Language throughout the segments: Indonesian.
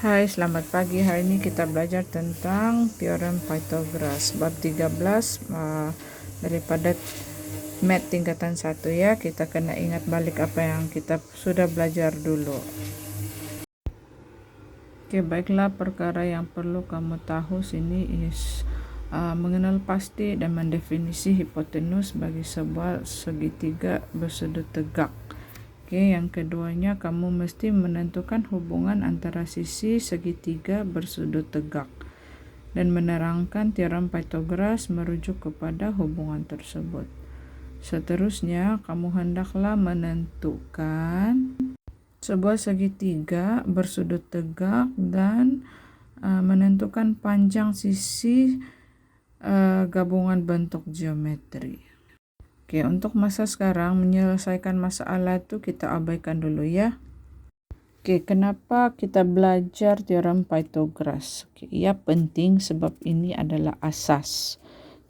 Hai, selamat pagi. Hari ini kita belajar tentang teorem Pythagoras bab 13 daripada math tingkatan 1 ya. Kita kena ingat balik apa yang kita sudah belajar dulu. Oke, baiklah, perkara yang perlu kamu tahu sini mengenal pasti dan mendefinisi hipotenus bagi sebuah segitiga bersudut tegak. Oke, yang keduanya kamu mesti menentukan hubungan antara sisi segitiga bersudut tegak dan menerangkan teorem Pythagoras merujuk kepada hubungan tersebut. Seterusnya, kamu hendaklah menentukan sebuah segitiga bersudut tegak dan menentukan panjang sisi gabungan bentuk geometri. Oke, untuk masa sekarang menyelesaikan masalah itu kita abaikan dulu ya. Oke, kenapa kita belajar teorem Pythagoras? Oke, ia penting sebab ini adalah asas.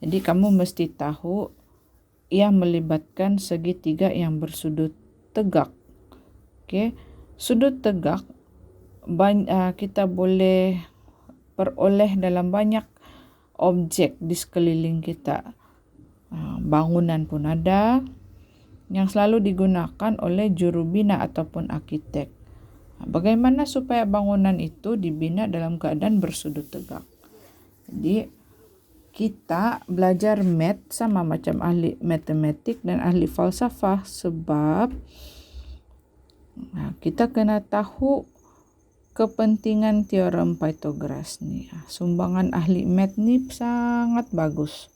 Jadi kamu mesti tahu ia melibatkan segitiga yang bersudut tegak. Oke, sudut tegak kita boleh peroleh dalam banyak objek di sekeliling kita. Bangunan pun ada yang selalu digunakan oleh juru bina ataupun arsitek. Bagaimana supaya bangunan itu dibina dalam keadaan bersudut tegak? Jadi kita belajar math sama macam ahli matematik dan ahli falsafah sebab kita kena tahu kepentingan teorem Pythagoras nih. Sumbangan ahli math ni sangat bagus.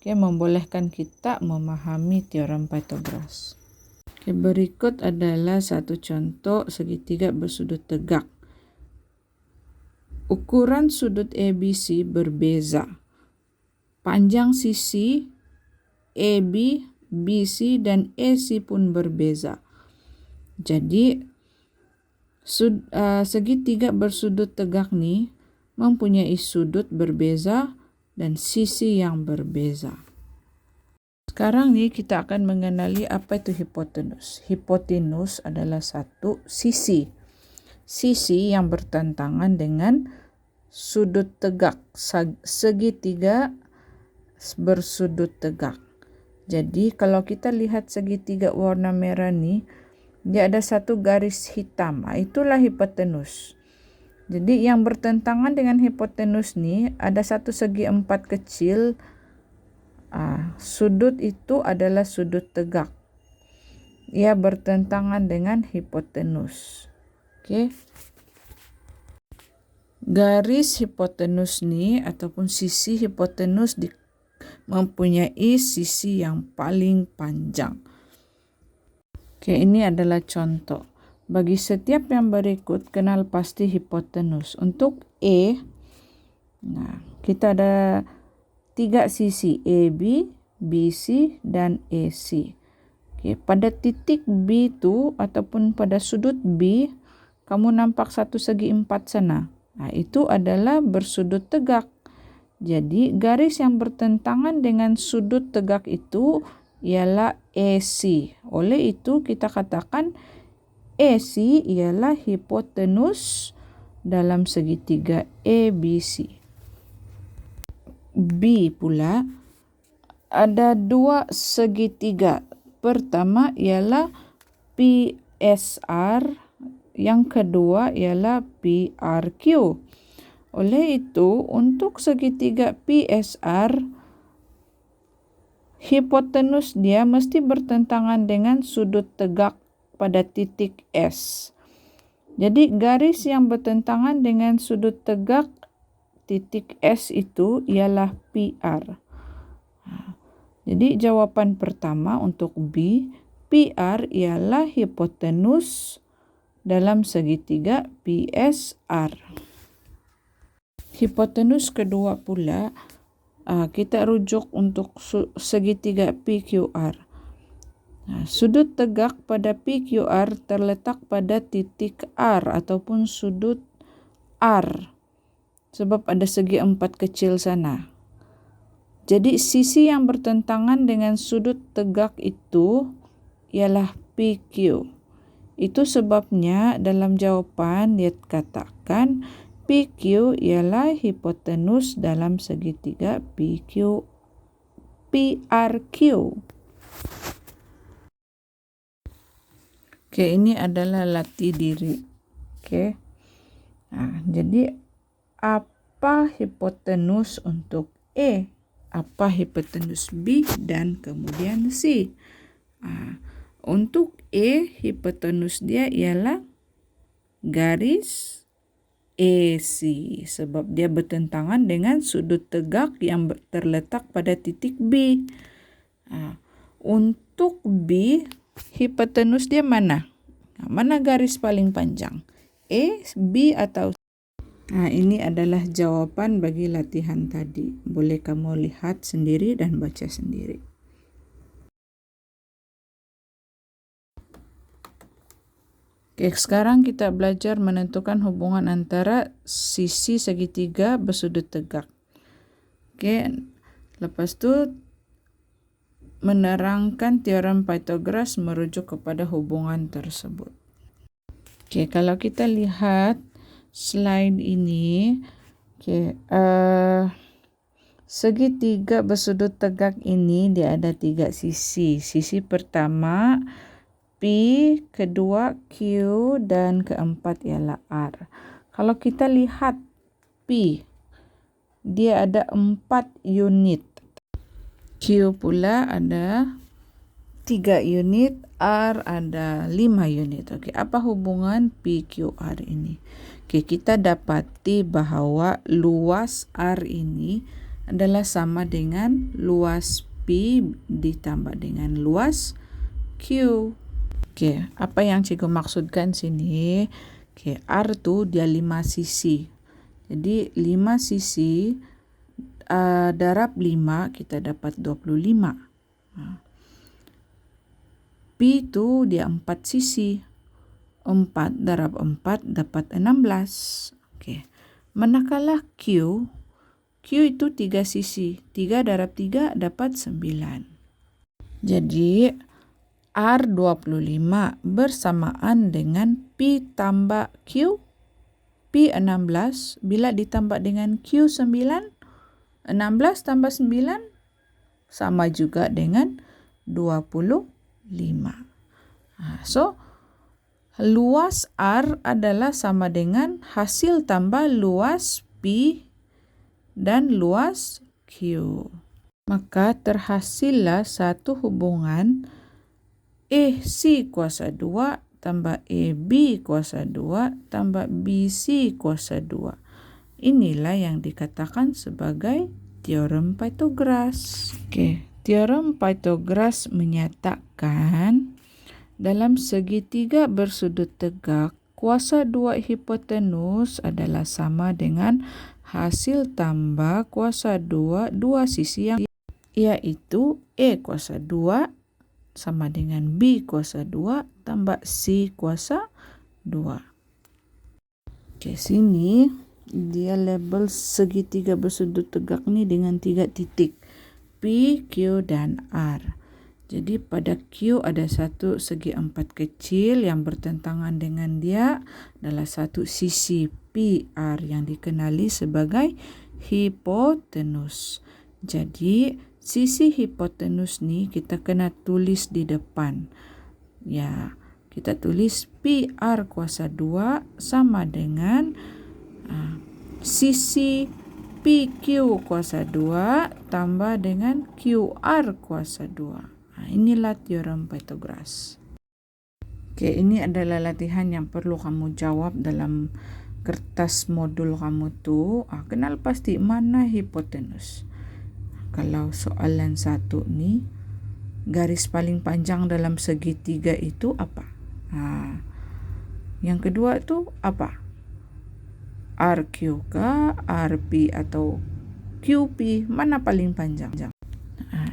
Oke, membolehkan kita memahami teorem Pythagoras. Oke, berikut adalah satu contoh segitiga bersudut tegak. Ukuran sudut ABC berbeza. Panjang sisi AB, BC, dan AC pun berbeza. Jadi, segitiga bersudut tegak nih mempunyai sudut berbeza dan sisi yang berbeza. Sekarang nih kita akan mengenali apa itu hipotenus. Hipotenus adalah satu sisi. Sisi yang bertentangan dengan sudut tegak, segitiga bersudut tegak. Jadi kalau kita lihat segitiga warna merah nih, dia ada satu garis hitam. Itulah hipotenus. Jadi yang bertentangan dengan hipotenus nih ada satu segi empat kecil. Sudut itu adalah sudut tegak. Ia bertentangan dengan hipotenus. Oke. Garis hipotenus nih ataupun sisi hipotenus mempunyai sisi yang paling panjang. Oke, ini adalah contoh. Bagi setiap yang berikut, kenal pasti hipotenus. Untuk E, kita ada 3 sisi, AB, BC, dan AC. Oke, pada titik B itu, ataupun pada sudut B, kamu nampak satu segi 4 sana. Itu adalah bersudut tegak. Jadi, garis yang bertentangan dengan sudut tegak itu ialah AC. Oleh itu, kita katakan AC ialah hipotenus dalam segitiga ABC. B pula ada 2 segitiga. Pertama ialah PSR, yang kedua ialah PRQ. Oleh itu, untuk segitiga PSR, hipotenus dia mesti bertentangan dengan sudut tegak pada titik S. Jadi garis yang bertentangan dengan sudut tegak titik S itu ialah PR. Jadi jawaban pertama untuk B, PR ialah hipotenus dalam segitiga PSR. Hipotenus kedua pula kita rujuk untuk segitiga PQR. Sudut tegak pada PQR terletak pada titik R ataupun sudut R sebab ada segi 4 kecil sana. Jadi sisi yang bertentangan dengan sudut tegak itu ialah PQ. Itu sebabnya dalam jawapan dia katakan PQ ialah hipotenus dalam segitiga PRQ. Oke, ini adalah latih diri. Oke. Nah, jadi apa hipotenus untuk E? Apa hipotenus B dan kemudian C? Untuk E, hipotenus dia ialah garis AC sebab dia bertentangan dengan sudut tegak yang terletak pada titik B. Untuk B, hipotenus dia mana? Mana garis paling panjang? A, B atau C? Ini adalah jawaban bagi latihan tadi. Boleh kamu lihat sendiri dan baca sendiri. Oke, sekarang kita belajar menentukan hubungan antara sisi segitiga bersudut tegak. Oke, lepas itu menerangkan teorem Pythagoras merujuk kepada hubungan tersebut. Oke, kalau kita lihat slide ini, segitiga bersudut tegak ini dia ada 3 sisi. Sisi pertama P, kedua Q, dan keempat ialah R. Kalau kita lihat P, dia ada 4 unit. Q pula ada 3 unit, R ada 5 unit. Oke, apa hubungan PQR ini? Oke, kita dapati bahwa luas R ini adalah sama dengan luas P ditambah dengan luas Q. Oke, apa yang cikgu maksudkan sini? Oke, R tuh dia 5 sisi. Jadi 5 sisi darab 5 kita dapat 25. P itu dia 4 sisi. 4 darab 4 dapat 16. Oke. Manakala Q itu 3 sisi. 3 darab 3 dapat 9. Jadi R 25 bersamaan dengan P tambah Q. P 16 bila ditambah dengan Q 9. 16 tambah 9 sama juga dengan 25. So, luas R adalah sama dengan hasil tambah luas P dan luas Q. Maka terhasillah satu hubungan AC kuasa 2 tambah AB kuasa 2 tambah BC kuasa 2. Inilah yang dikatakan sebagai teorem Pythagoras. Oke, teorem Pythagoras menyatakan dalam segitiga bersudut tegak, kuasa 2 hipotenus adalah sama dengan hasil tambah kuasa 2 sisi yang yaitu E kuasa 2 sama dengan B kuasa 2 tambah C kuasa 2. Oke, sini dia label segitiga bersudut tegak ini dengan 3 titik. P, Q, dan R. Jadi pada Q ada satu segi 4 kecil yang bertentangan dengan dia adalah satu sisi PR yang dikenali sebagai hipotenus. Jadi sisi hipotenus nih kita kena tulis di depan. Ya, kita tulis PR kuasa 2 sama dengan sisi PQ kuasa 2 tambah dengan QR kuasa 2. Inilah teorem Pythagoras. Oke, ini adalah latihan yang perlu kamu jawab dalam kertas modul kamu tuh. Kenal pasti mana hipotenus. Kalau soalan 1 nih, garis paling panjang dalam segitiga itu apa? Yang kedua tuh apa? RQ kah, RP atau QP? Mana paling panjang?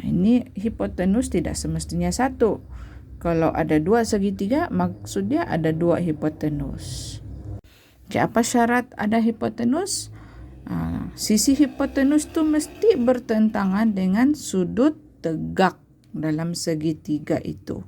Ini hipotenus tidak semestinya 1. Kalau ada 2 segitiga, maksudnya ada 2 hipotenus. Oke, apa syarat ada hipotenus? Sisi hipotenus itu mesti bertentangan dengan sudut tegak dalam segitiga itu.